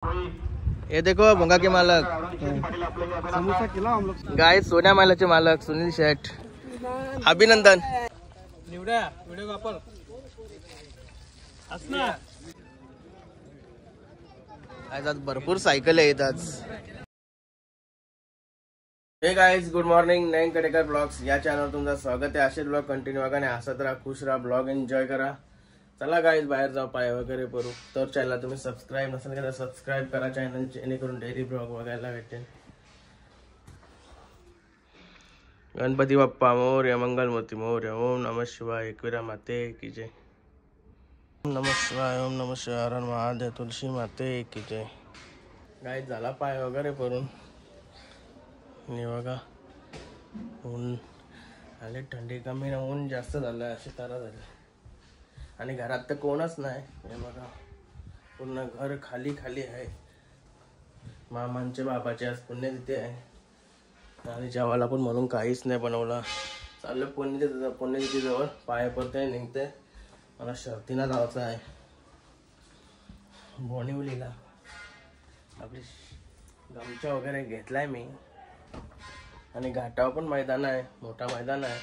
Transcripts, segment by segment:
ये देखो भोंगा के मालक समोसा खिलाओ हम लोग। गाइस सोन्या मालाचे मालक सुनील शेठ, अभिनंदन। निवड्या व्हिडिओ वापर असना। आज भरपूर सायकल आहेत आज। हे गाइस गुड मॉर्निंग, नयन कटेकर ब्लॉग्स या चॅनलवर तुमचं स्वागत आहे। असे ब्लॉग कंटिन्यू बघा आणि हसत राहा, खुश राहा, ब्लॉग एन्जॉय करा। चला गाइस बाहेर जाऊ, पाय वगैरे करू। तर चॅनलला तुम्ही सबस्क्राईब नसेल केलं सबस्क्राईब करा चॅनल, जेणेकरून डेली ब्लॉग बघायला भेटेल। गणपती बाप्पा मोरया, मंगलमूर्ती मोरया, ओम नमः शिवाय, एकविरा माते की जय। ओम नमः शिवाय, ओम नमः शिवाय, हर हर महादेव, तुलसी माते की जय। गाइस झाला पाय वगैरे करून आणि बघा ऊन आले, थंडी कमी ना ऊन जास्त झालं, अशी तारा झाली आणि घरात तर कोणच नाही। हे बघा पूर्ण घर खाली खाली आहे। मामांचे बाबाचे आज पुण्यतिथी आहे आणि जेवायला पण म्हणून काहीच नाही बनवलं। चाललं पुण्यतिथी जवळ, पाया पडते निघते, मला शर्तीला जायचं आहे बोनिवलीला। आपली गमछा वगैरे घेतलाय मी आणि घाटावर पण मैदान आहे, मोठा मैदान आहे।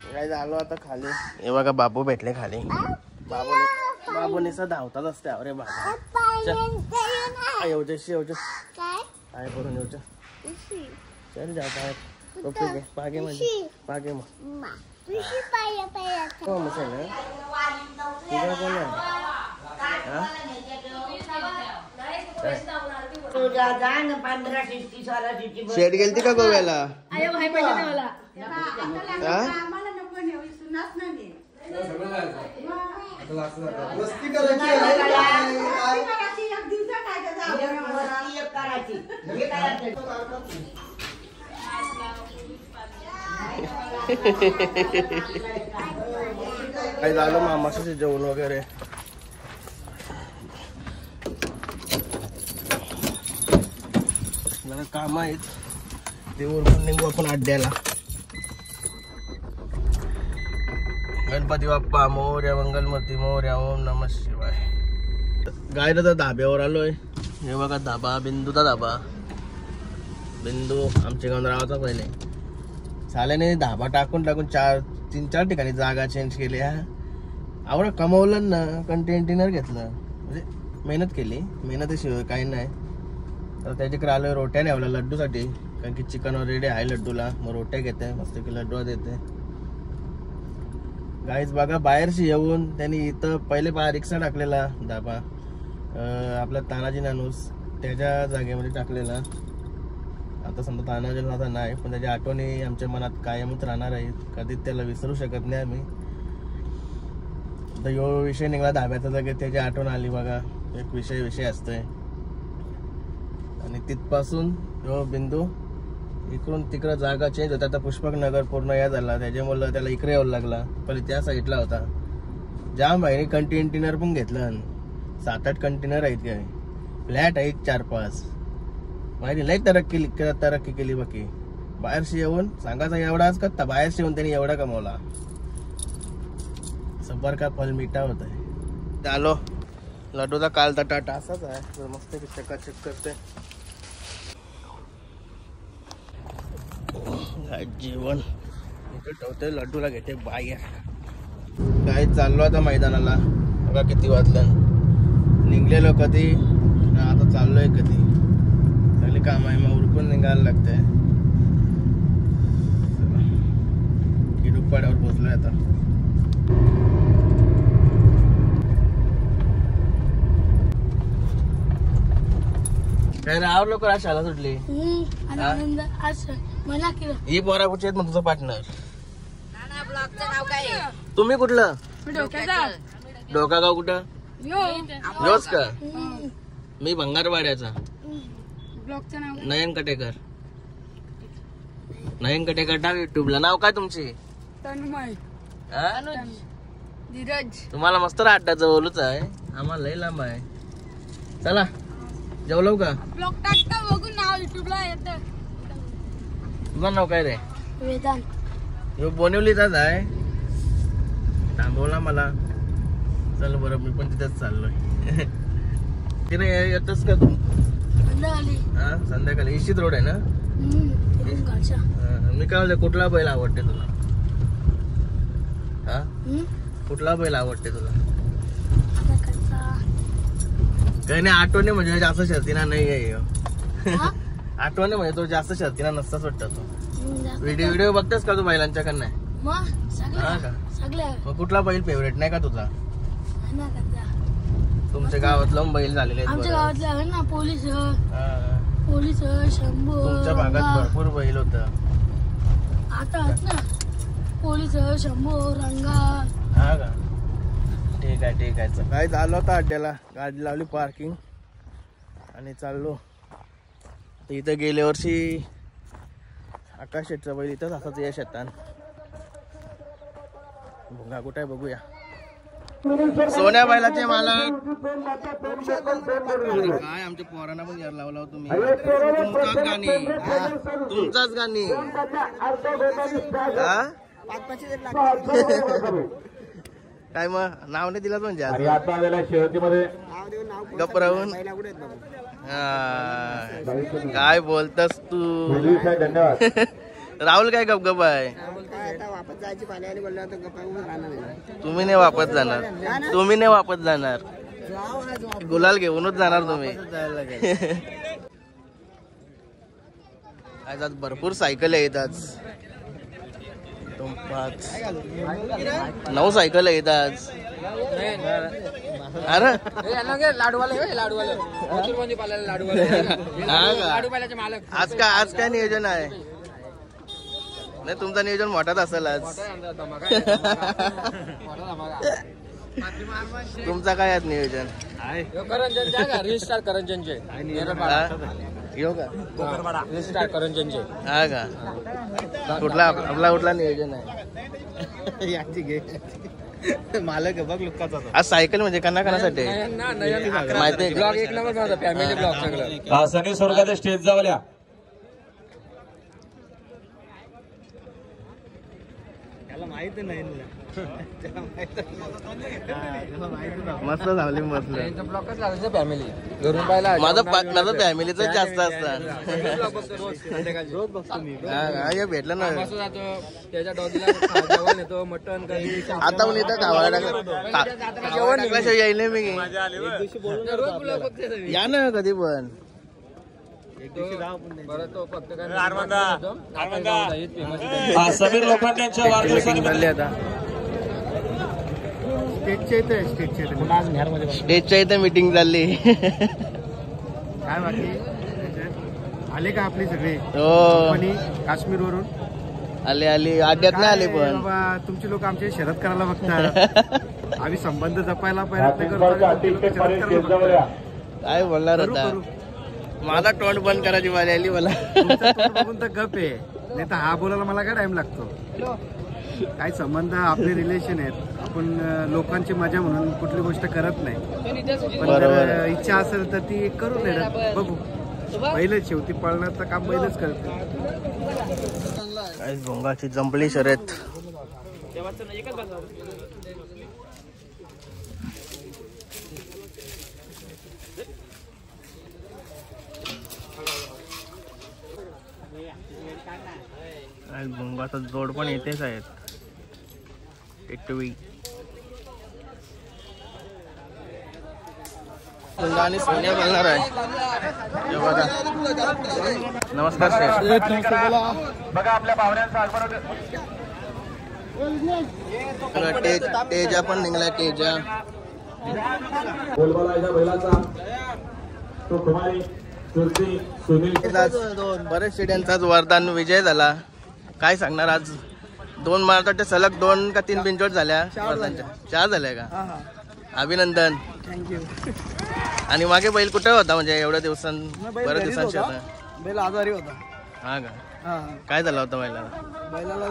काय झालो आता खाली, हे बघा बाबू भेटले खाली। बाबूने धावतात असते। अरे बाबा येऊचे काय करून येऊच, चल जात आहे ओके पागे म्हणजे पागे मग कोण मसेल तुझा कोण शेड गेलती का गोव्याला? काय झालं मामाचं जेवण वगैरे जरा काम आहेत, ते उरकून निघू आपण अड्ड्याला। गणपती बाप्पा मोरया, मंगलमूर्ती मोरया, ओम नमः शिवाय। गायला तर धाब्यावर आलोय। हे बघा धाबा, बिंदूचा धाबा। बिंदू आमच्या गावचा पहिले चाल्याने धाबा टाकून 3-4 ठिकाणी जागा चेंज केली। आवड कमवलं ना, कंटेनर घेतलं म्हणजे मेहनत केली, मेहनतीशिवाय काही नाही। तर त्याच्याकडे आलोय रोट्या न्यावला लड्डूसाठी, कारण की चिकन ऑलरेडी आहे लड्डूला, मग रोट्या घेते मस्त की लड्डू देते। गाईज बघा बाहेरशी येऊन त्यांनी इथं पहिले रिक्षा टाकलेला धाबा, आपला तानाजी नानूस त्याच्या जागेमध्ये टाकलेला। आता समजा तानाजी आता नाही, पण त्याच्या आठवणी आमच्या मनात कायमच राहणार आहेत, कधीच त्याला विसरू शकत नाही आम्ही। आता यो विषय निघाला धाब्याचा जागे, त्याची आठवण आली बघा, एक विषय असतोय आणि तिथपासून यो बिंदू इकडून तिकडं जागा चेंज होता। आता पुष्पक नगर पूर्ण या झाला, त्याच्यामुळे त्याला इकडे यावं लागला, पहिले त्या साईडला होता। जाम बाहेर कंटेनर पण घेतलं, 7-8 कंटेनर आहेत काय, फ्लॅट आहेत 4-5, बाहेर लई तरक्की केली बाकी। बाहेरशी येऊन सांगायचा एवढाच का, बाहेरशी येऊन त्यांनी एवढा कमवला। सबर का फल मीठा होता है। आलो लड्डूचा काल तर टाटा असाच आहे, मस्त चकाचक करते जेवण इथे ठेवते, लड्डूला घेते बाहेर। काय चाललो आता मैदानाला, बघा किती वाजलं, निघलेलो कधी आता चाललोय कधी, चांगली काम आहे, मग उरकून निघायला लागतंय। किडूपाड्यावर पोहोचलोय आता। काय राव लोक शाळा सुटली, ही पोरा कुठे आहेत मग तुझं पार्टनर? तुम्ही कुठलं? डोका गाव कुठं? योच का? मी भंगारवाड्याचा नयन कटेकर। नयन कटेकर टाक युट्यूबला। नाव काय तुमची? धीरज। तुम्हाला मस्त अड्डाचं बोलूच आहे, आम्हाला लय लांब आहे। चला जेवलो का? ब्लॉग टाकता बघून नाव युट्यूबला येतं। तुझं नाव काय रे? वेदांत। ह्यो बोनिवलीचाच आहे, थांबवला मला। चल बरं मी पण तिथेच चाललोय। तिने येतच का तू? संध्याकाळी. हा संध्याकाळी इशित रोड आहे ना? मी काय म्हणते कुठला बैल आवडते तुला? हा कुठला बैल आवडते तुला? काही नाही आठवणे म्हणजे जास्त शर्तीना नाही आहे. आठवणे म्हणजे तो जास्त शर्तीना नसताच वाटत तो. व्हिडिओ बघतेस का तू बैलांच्याकडनं? हा का? मग कुठला बैल फेवरेट नाही का तुझा? तुमच्या गावातलं बैल झालेले आमच्या गावातले आहे ना पोलीस शंभू. तुमच्या भागात भरपूर बैल होत आता आहेत ना पोलीस शंभू रंगा. हा का? ठीक आहे ठीक आहे. काय झालं होतं अड्ड्याला गाडी लावली पार्किंग आणि चाललो. इथं गेल्या वर्षी आकाश शेटचा बैल इथंच असाच या शेतात. भुंगा कुठे बघूया. सोन्या बैलाचे मालक काय आमच्या पोरांना पण यार लावला तुम्ही. तुमचाच गाणी काय मग नाव नाही दिलं म्हणजे गप्प राहून काय बोलतस तू. राहुल काय गपगप आहे. तुम्ही नाही वापस जाणार. तुम्ही नाही वापस जाणार. गुलाल घेऊनच जाणार तुम्ही. आज भरपूर सायकल येतात. 9 सायकल येतात. अरे आज काय नियोजन आहे? नाही तुमचं नियोजन मोठाच असेल आज. तुमचा काय आज नियोजन? हा का? कुठला आपला कुठला नियोजन आहे? मालक बघ लुक्काचा. आज सायकल म्हणजे कणासाठी माहिती आहे? सनी स्वर्गाच्या स्टेज जावल्या. माहित नाही मस्त झाली मस्त. माझं फॅमिलीच जास्त असतात. भेटलं ना आता पण इथं गावाला टाकल्याशिवाय यायला मी. या ना कधी पण. समीर लोखंडे यांच्या वाढदिवसानिमित्त आता स्टेजच्या इथे मीटिंग चालली. काय बाकी आले का आपली सगळे? हो काश्मीर वरून आले अड्ड्यात नाही आले पण बाबा तुमची लोक आमच्या शरद करायला बघतात. आम्ही संबंध जपायला प्रयत्न करतो. काय बोलणार होता? माझा तोंड बंद करायची वाली आली मला. बघून तर गप आहे. नाही तर हा बोलायला मला काय टाइम लागतो. काय संबंध आपले रिलेशन आहेत. आपण लोकांची मजा म्हणून कुठली गोष्ट करत नाही. पण जर इच्छा असेल तर ती करू नये. बघू बैलच शेवटी पळण्याचं काम बैलच करतो. काय भोंगाची जंपली शर्यत. भोंगाचा जोड पण येतेच आहेत. टिटवी आणि सोन्या बोलणार आहे. नमस्कार बघा आपल्या पाहुण्यांचा तेजा पण निघाला. तेजा बरेच शेड्यांचाच वरदान विजय झाला. काय सांगणार आज? 2 मारतात सलग 2 का 3 बिनचोट झाल्या. 4 झाल्या का? अभिनंदन. थँक्यू. आणि मागे बैल कुठे होता म्हणजे एवढ्या बऱ्याच दिवसांची होता? बैल आजारी होता. हा का? काय झालं होतं बैलाला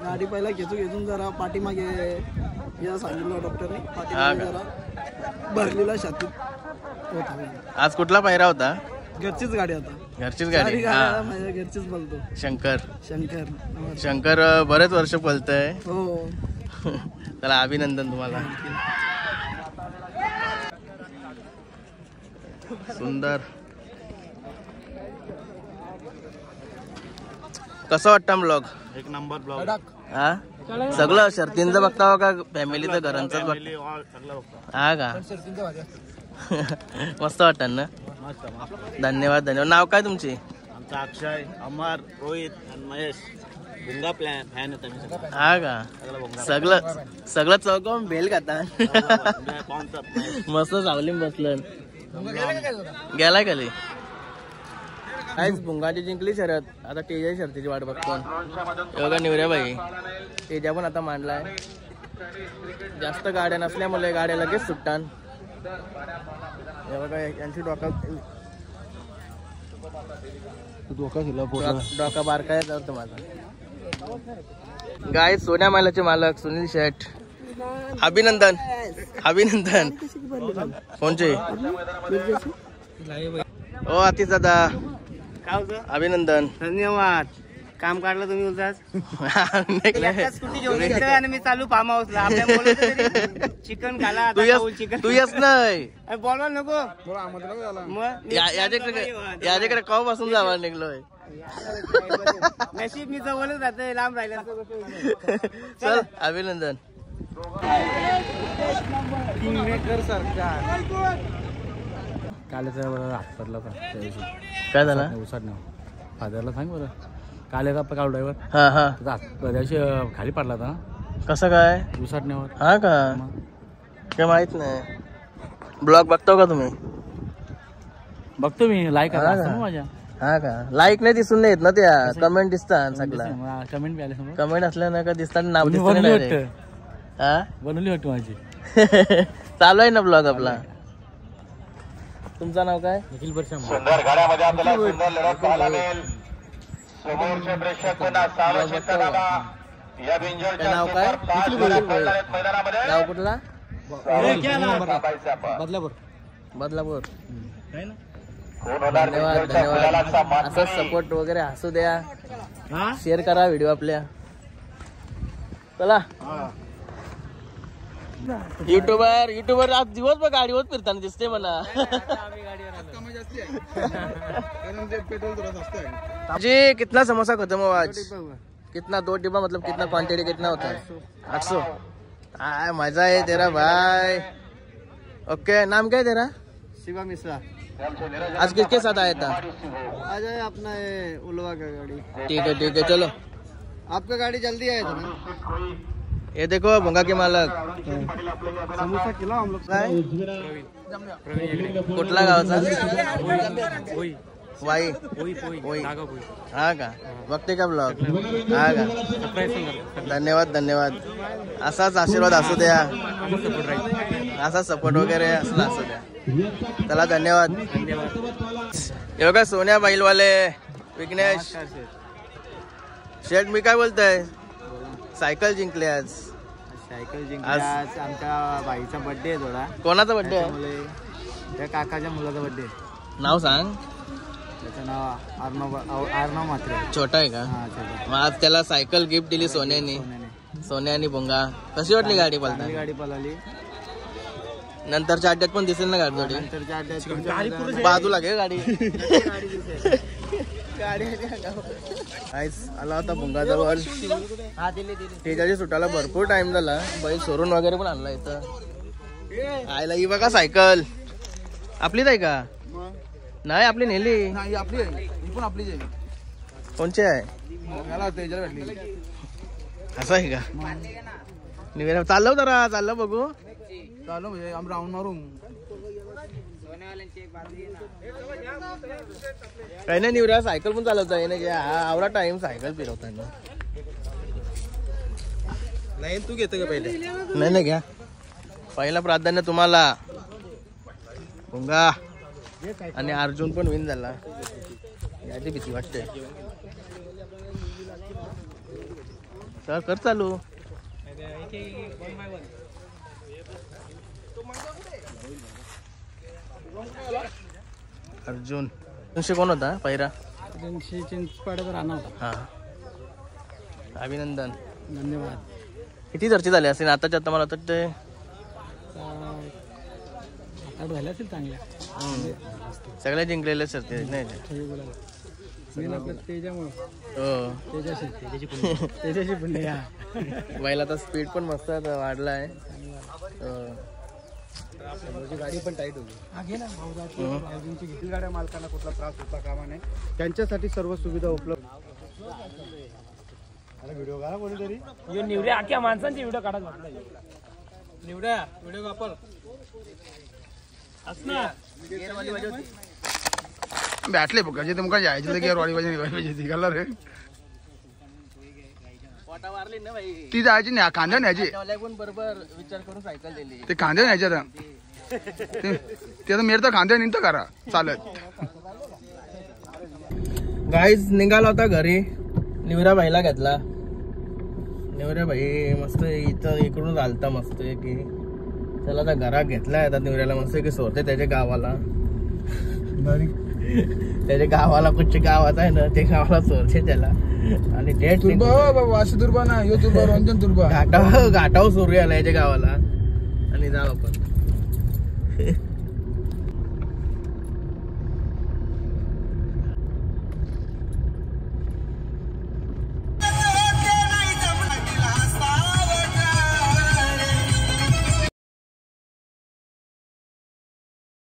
गाडी पहिला घेऊन जरा पाठीमागे या सांगितलं डॉक्टरने. पाठीमागे जरा भरलेला छातीत होता. आज कुठला पायरा होता? घरचीच गाडी होता. घरचीच गाडी. माझ्या घरचीच बोलतो. शंकर बरेच वर्ष पळतय. हो. चला अभिनंदन तुम्हाला. सुंदर. कसं वाटतं ब्लॉग? एक नंबर ब्लॉग. हा सगळं शर्तींचं बघता का फॅमिलीचं घरांच बघता? हा का मस्त वाटत ना. धन्यवाद धन्यवाद. नाव काय तुमची? आमचा अक्षय, अमर, रोहित आणि महेश. भुंगा प्लॅन फॅन आहे. हा का सगळं चौकून बेल खाता. मस्त सावलीम बसलं. गेलाय खाली. काहीच भुंगाची जिंकली शर्यत. आता तेजा शर्तीची वाट बघतो. बघा निवऱ्या बाई तेजा पण आता मांडलाय. जास्त गाड्या नसल्यामुळे गाड्या लगेच सुटतात. बघा यांची डोका बारकाय जातो माझा. गाय सोन्या मालाचे मालक सुनील शेठ. अभिनंदन अभिनंदन. कोणचे? ओ आतिश दादा अभिनंदन. धन्यवाद. काम काढलं तुम्ही बोलताच. आणि मी चालू फार्म हाऊसला चिकन खाला. तू येस नाही बोलवा नको. याच्याकडे कवापासून जावा निघलोय. नशीब मी जवळच जाते लांब राहिलं. चल अभिनंदन. कालेचा हात पडला काय झालं? उसाट नाव फादरला सांग बरं. कालेचा काल ड्रायव्हर हा हा खाली पडला होता. कसं काय? उसाटण्यावर. हा का काय माहित नाही. ब्लॉग बघतो का तुम्ही? बघतो मी. लाईक माझ्या. हा का लाईक नाही दिसून नाही येत ना. त्या कमेंट दिसतात सगळं. कमेंट बी आले समोर. कमेंट असल्या ना का दिसतात. नाव बनवली वाटतं माझी. चालू आहे ना ब्लॉग आपला. तुमचं नाव काय? निखिल वर्षा. सुंदर गाड्यामध्ये आपल्याला सुंदर लढत पाहायला मिळेल. समोरचे प्रेक्षकांना सावचेत करावा. या बिंजोरच्या नाव काय? मैदानामध्ये गाव कुठला? बदलापूर. बदलापूर. कोण होणार धन्यवाद बिंजोरच्या गुलालाचा धन्यवाद. मान? असं सपोर्ट वगैरे असू द्या. शेअर करा व्हिडिओ आपल्या. चला युट्यूबर आज दिवसभर गाडीवर फिरताना दिसते मला. जी कितना समोसा खत्म हुआ आज? कितना? 2 डिब्बा मतलब कितना क्वांटिटी कितना होता है? 800. मजा है तेरा भाई. ओके नाम क्या है तेरा? शिवा मिश्रा. आज किसके साथ आया था? आज है अपना ये उलवा का गाड़ी. ठीक है चलो. आपका गाड़ी जल्दी आया था ना. ये देखो भुंगा के मालक. समोसा खिलाओ हम लोग. कुठला गावचा? वाई. हा का बघते का ब्लॉग? हा का धन्यवाद धन्यवाद. असाच आशीर्वाद असू द्या. असा सपोर्ट वगैरे असला असू द्या. चला धन्यवाद. हे बघा सोन्या बैलवाले विघ्नेश शेठ. मी काय बोलतोय? सायकल जिंकले आज. सायकल जिंकली आज. आमच्या बाईचा बर्थडे आहे थोडा. कोणाचा बर्थडे आहे? त्या काकाच्या मुलाचा बर्थडे. नाव सांग. त्याचं नाव अर्णव मात्रे. छोटा आहे का? मग आज त्याला सायकल गिफ्ट दिली सोन्याने. सोन्याने भुंगा. कशी वाटली गाडी पळताना? गाडी पळाली. नंतरच्या अड्ड्यात पण दिसेल ना गाडी थोडी. नंतरच्या अड्ड्यात बाजूला घे गाडी. आला होता भुंगा जवळ. तेजाची सुटाला भरपूर टाइम झाला. बैल सोडून वगैरे पण आणला इथं. आयला ही बघा सायकल. आपलीच आहे का? नाही आपली नेली. आपली पण आपलीच आहे. कोणची आहे? असं आहे का? निवेदन चाललो जरा. चाललं बघू. चालू म्हणजे आम्ही राऊंड मारू. काही नाही निवऱ्या सायकल पण चालवता येईल. आवडा टाइम सायकल फिरवताना. नाही तू घेतो का पहिले? नाही घ्या. पहिला प्राधान्य तुम्हाला. भुंगा आणि अर्जुन पण विन झाला. याची भीती वाटते. तर कर चालू. अर्जुन कोण होता पहिरा? हा अभिनंदन. धन्यवाद. किती चर्चा झाली असेल आताच्या? आता मला वाटतं ते राहिला असेल चांगल्या. सगळ्या जिंकलेल्या शर्ती आहेत नाही त्याच्याशी पण बैलाचा स्पीड पण मस्त वाढला आहे. गाडी पण टाईट होती. गाड्या मालकांना कुठला त्रास होता कामा नये, त्यांच्यासाठी सर्व सुविधा उपलब्ध. व्हिडिओ काढा कोणीतरी. निवड्या अख्ख्या माणसांची व्हिडिओ काढा. निवड्या व्हिडिओ वापर बॅटले बघायचे तुमका जायचे गेअरवाडी पाहिजे कलर रे ती जायची नाही कांद्या न्यायची बरोबर विचार करून सायकल दिली ते कांद्या न्यायचे आता ते आता मेर तर कांद्या निघतं करा चालत. गाईज निघाला होता घरी. निवऱ्या बाईला घेतला. निवऱ्या बाई मस्त इथं इकडून आलता मस्त की चला आता घरात घेतलाय. आता निवऱ्याला मस्त की सोडते त्याच्या गावाला. त्याच्या गावाला कुठच्या गावात आहे ना ते गावाला सोडते त्याला. आणि ते दुर्बा ना यो दुर्बा रंजन दुर्बा घाटाव सुरू आला याच्या गावाला आणि जाऊ आपण.